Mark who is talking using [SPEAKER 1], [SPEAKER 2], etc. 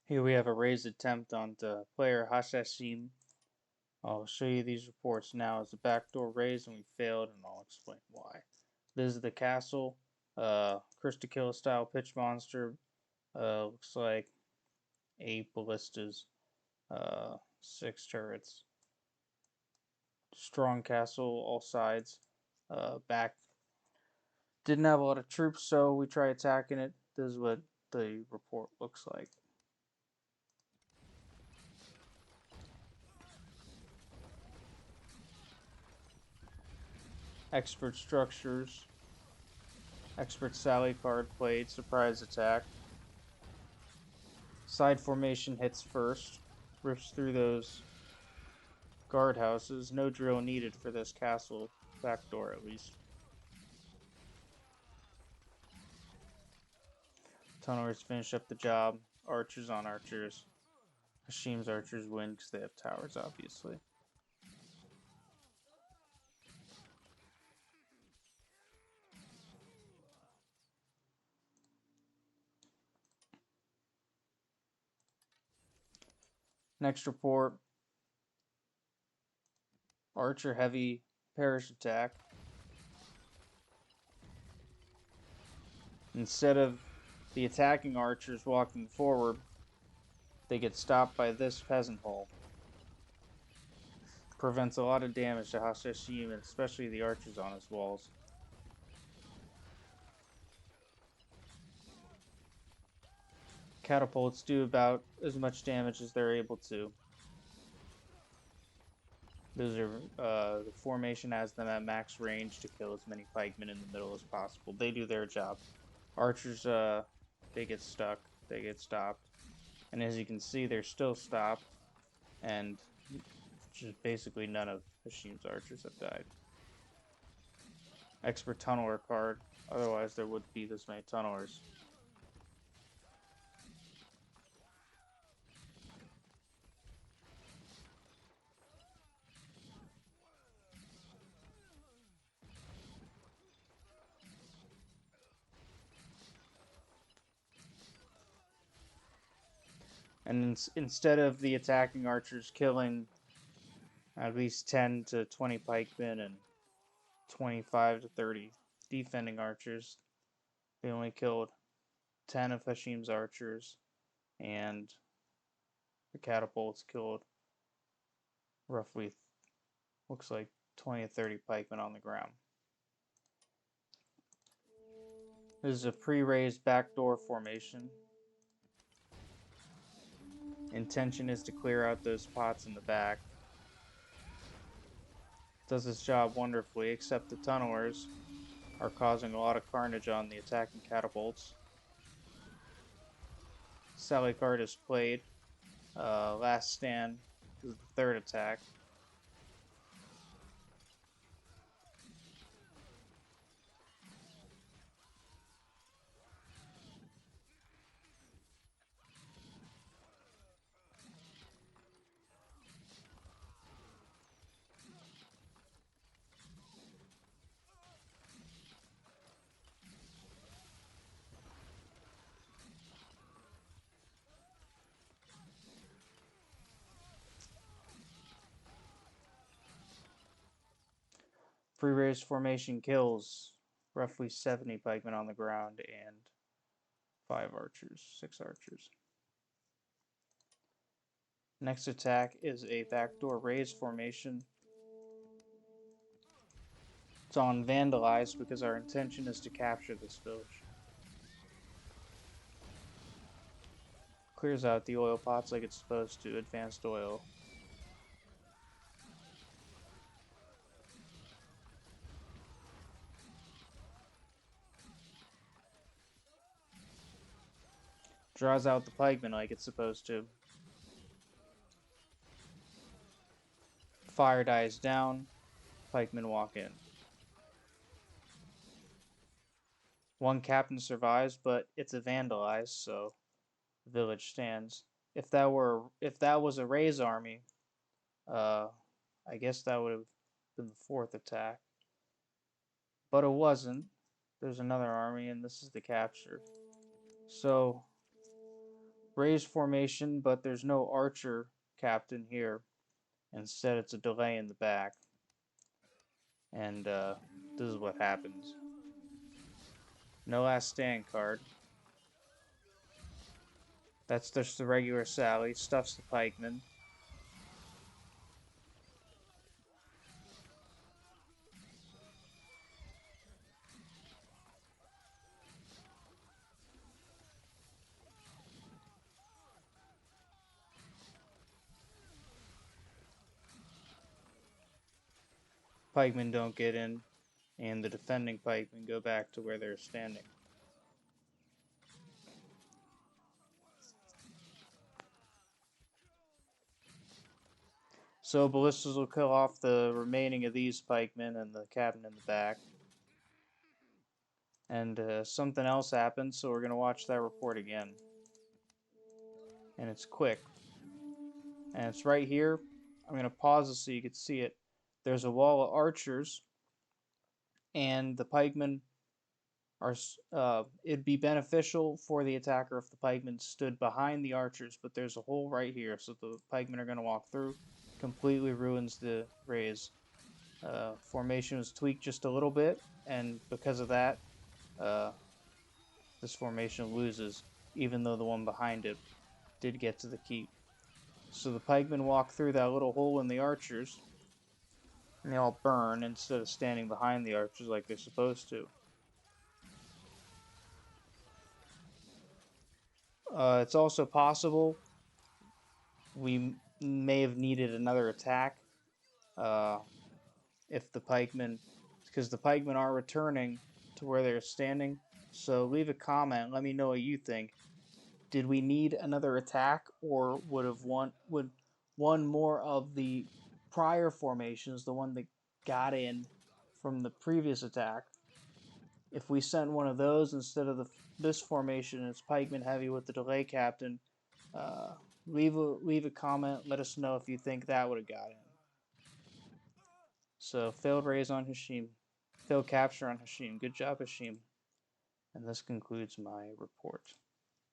[SPEAKER 1] Here we have a raised attempt on the player Hashashimm. I'll show you these reports now as a backdoor raise and we failed, and I'll explain why. This is the castle. Krista Kill style pitch monster. Looks like 8 ballistas, 6 turrets. Strong castle, all sides. Back didn't have a lot of troops, so we try attacking it. This is what the report looks like. Expert structures. Expert sally card played. Surprise attack. Side formation hits first. Rips through those guardhouses. No drill needed for this castle backdoor, at least. Tunnelers finish up the job. Archers on archers. Hashimm's archers win because they have towers, obviously. Next report. Archer heavy parish attack. Instead of the attacking archers walking forward, they get stopped by this peasant hole. Prevents a lot of damage to Hashashimm, and especially the archers on his walls. Catapults do about as much damage as they're able to. Those are the formation has them at max range to kill as many pikemen in the middle as possible. They do their job. Archers, they get stuck. They get stopped. And as you can see, they're still stopped. And just basically none of Hashimm's archers have died. Expert tunneler card. Otherwise, there wouldn't be this many tunnelers. And instead of the attacking archers killing at least 10 to 20 pikemen and 25 to 30 defending archers, they only killed 10 of Hashimm's archers, and the catapults killed roughly, looks like 20 to 30 pikemen on the ground. This is a pre-raised backdoor formation. Intention is to clear out those pots in the back. Does its job wonderfully, except the tunnelers are causing a lot of carnage on the attacking catapults. Sally card is played. Last stand is the third attack. Pre-raised formation kills roughly 70 pikemen on the ground and 5 archers, 6 archers. Next attack is a backdoor raised formation. It's on vandalized because our intention is to capture this village. Clears out the oil pots like it's supposed to, advanced oil. Draws out the pikemen like it's supposed to. Fire dies down, pikemen walk in. One captain survives, but it's a vandalized, so the village stands. If that was a raise army, I guess that would have been the fourth attack. But it wasn't. There's another army, and this is the capture. So raised formation, but there's no archer captain here. Instead, it's a delay in the back. And this is what happens. No last stand card. That's just the regular Sally. Stuffs the pikeman. Pikemen don't get in, and the defending pikemen go back to where they're standing. So ballistas will kill off the remaining of these pikemen and the captain in the back. And something else happens, so we're going to watch that report again. And it's quick. And it's right here. I'm going to pause it so you can see it. There's a wall of archers, and the pikemen are. It'd be beneficial for the attacker if the pikemen stood behind the archers, but there's a hole right here, so the pikemen are going to walk through. Completely ruins the raise. Formation was tweaked just a little bit, and because of that, this formation loses, even though the one behind it did get to the keep. So the pikemen walk through that little hole in the archers, and they all burn instead of standing behind the archers like they're supposed to. It's also possible we may have needed another attack uh, if the pikemen, because the pikemen are returning to where they're standing. So leave a comment. Let me know what you think. Did we need another attack, or would one more of the prior formations, the one that got in from the previous attack, if we sent one of those instead of this formation, it's pikeman heavy with the delay captain, uh, leave a comment. Let us know if you think that would have got in. So failed raise on Hashashimm, failed capture on Hashashimm. Good job, Hashashimm. And this concludes my report.